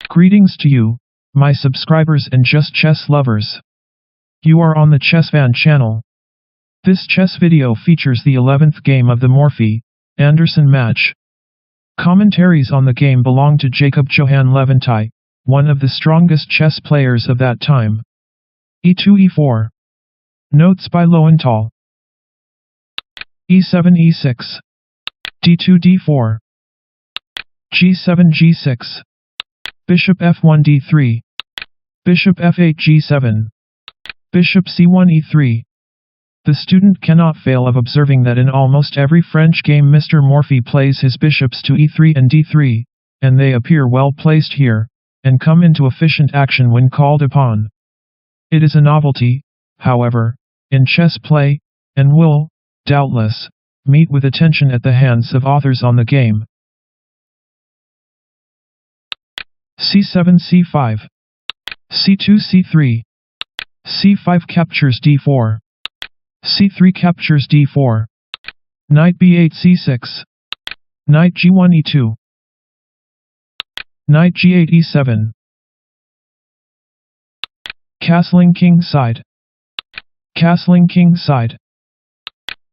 Greetings to you, my subscribers and just chess lovers. You are on the ChessFan channel. This chess video features the 11th game of the Morphy, Anderssen match. Commentaries on the game belong to Jacob Johann Leventai, one of the strongest chess players of that time. E2 E4. Notes by Lowenthal. E7 E6. D2 D4. G7 G6. Bishop F1 D3. Bishop F8 G7. Bishop C1 E3. The student cannot fail of observing that in almost every French game Mr. Morphy plays his bishops to E3 and D3, and they appear well placed here, and come into efficient action when called upon. It is a novelty, however, in chess play, and will, doubtless, meet with attention at the hands of authors on the game. C7 C5. C2 C3. C5 captures D4. C3 captures D4. Knight B8 C6. Knight G1 E2. Knight G8 E7. Castling king side. Castling king side.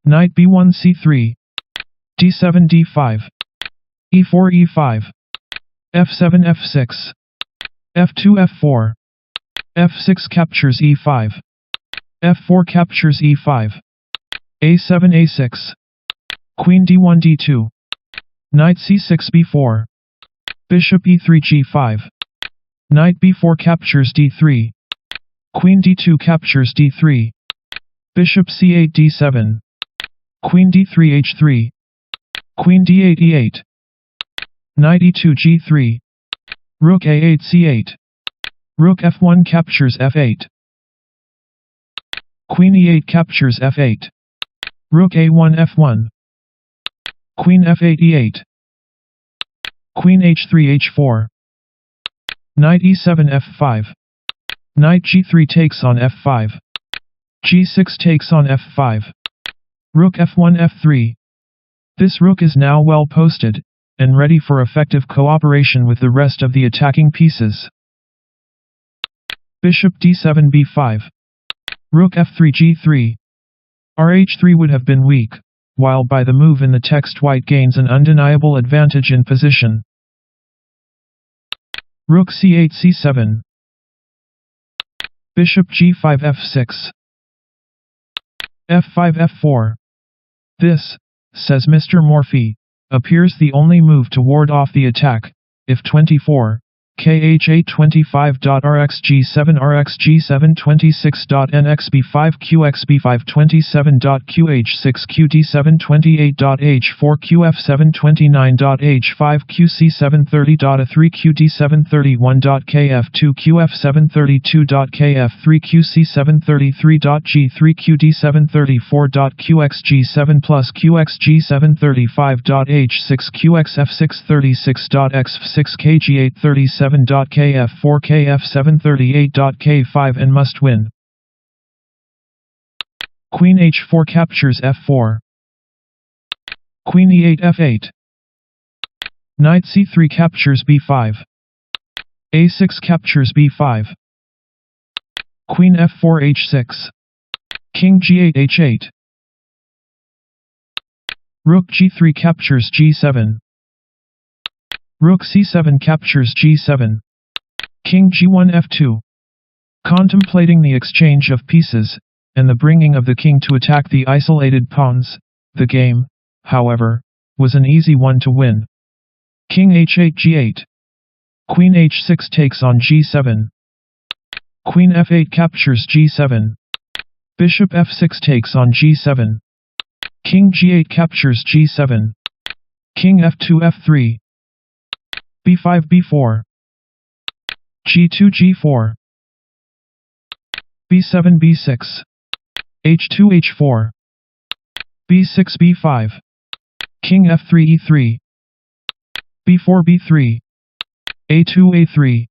Knight B1 C3. D7 D5. E4 E5. F7 F6. F2 F4. F6 captures E5. F4 captures E5. A7 A6. Queen D1 D2. Knight C6 B4. Bishop E3 G5. Knight B4 captures D3. Queen D2 captures D3. Bishop C8 D7. Queen D3 H3. Queen D8 E8. Knight E2 G3. Rook A8 C8. Rook F1 captures F8. Queen E8 captures F8. Rook A1 F1. Queen F8 E8. Queen H3 H4. Knight E7 F5. Knight G3 takes on F5. G6 takes on F5. Rook F1 F3. This rook is now well posted, and ready for effective cooperation with the rest of the attacking pieces. Bishop D7 B5. Rook F3 G3. Rh3 would have been weak, while by the move in the text white gains an undeniable advantage in position. Rook C8 C7. Bishop G5 F6. F5 F4. This, says Mr. Morphy, appears the only move to ward off the attack, if 24. KH825.RX G7 RX G7 26.NX B5 QX B5 27.QH6 QD7 28.H4 QF7 29.H5 QC7 30.A3 QD7 31.KF2 QF7 32.KF3 QC7 33.G3 QD7 34.QX G7 plus QX G7 35.H6 QX F6 36.X6 KG8 37. KF4 KF7 38.K5 and must win. Queen H4 captures F4. Queen E8 F8. Knight C3 captures B5. A6 captures B5. Queen F4 H6. King G8 H8. Rook G3 captures G7. Rook C7 captures G7. King G1 F2. Contemplating the exchange of pieces, and the bringing of the king to attack the isolated pawns, the game, however, was an easy one to win. King H8 G8. Queen H6 takes on G7. Queen F8 captures G7. Bishop F6 takes on G7. King G8 captures G7. King F2 F3. B5 B4. G2 G4. B7 B6. H2 H4. B6 B5. King F3 E3. B4 B3. A2 A3.